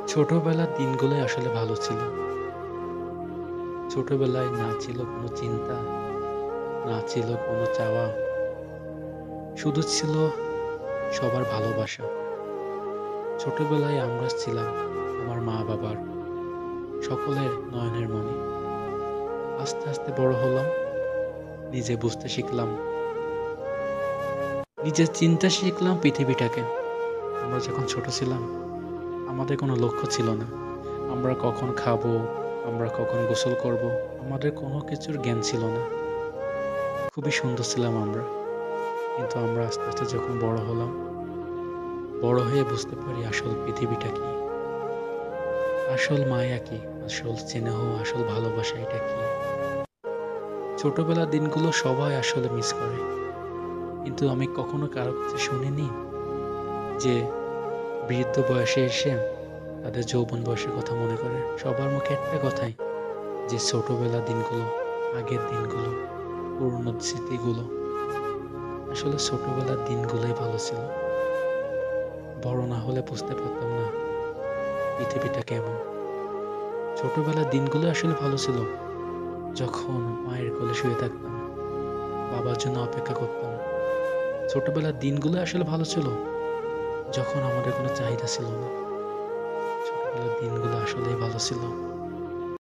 ছোটবেলার দিনগুলোই আসলে ভালো ছিল। ছোটবেলায় না ছিল কোনো চিন্তা, না ছিল কোনো চাওয়া। শুধু ছিল সবার ভালোবাসা। ছোটবেলায় আমরা ছিলাম আমার মা-বাবার, সকলের নয়নের মণি। আস্তে, আস্তে বড় হলাম, নিজে বুঝতে শিখলাম, নিজে চিনতে শিখলাম পৃথিবীটাকে। আমরা যখন ছোট ছিলাম, আমাদের কোনো লক্ষ্য ছিল না। আমরা কখন খাবো, আমরা কখন গোসল করব, আমাদের কোনো কিছুর জ্ঞান ছিল না। খুবই সুন্দর ছিলাম আমরা। কিন্তু আমরা আস্তে, আস্তে যখন বড় হলাম, বড় হয়ে বুঝতে পারি আসল পৃথিবীটা কি? আসল মায়া কি? আসল স্নেহ, আসল ভালোবাসা এটা কি? ছোটবেলার দিনগুলো সবাই আসলে মিস করে। কিন্তু আমি কখনো কারো কাছে শুনিনি যে বৃদ্ধ বয়সে এসে তাদের যৌবন বয়সের কথা মনে করে। সবার মুখে একটা কথাই যে ছোটবেলার দিনগুলো, আগের দিনগুলো, পুরনো স্মৃতিগুলো। আসলে ছোটবেলার দিনগুলোই ভালো ছিল। বড় না হলে বুঝতে পারতাম না পৃথিবীটা কেমন। ছোটবেলার দিনগুলো আসলে ভালো ছিল। যখন মায়ের কোলে শুয়ে থাকতাম, বাবার জন্য অপেক্ষা করতাম। ছোটবেলার দিনগুলো আসলে ভালো ছিল। যখন আমাদের কোনো চাহিদা ছিল না। ছোটবেলার দিনগুলো আসলেই ভালো ছিল।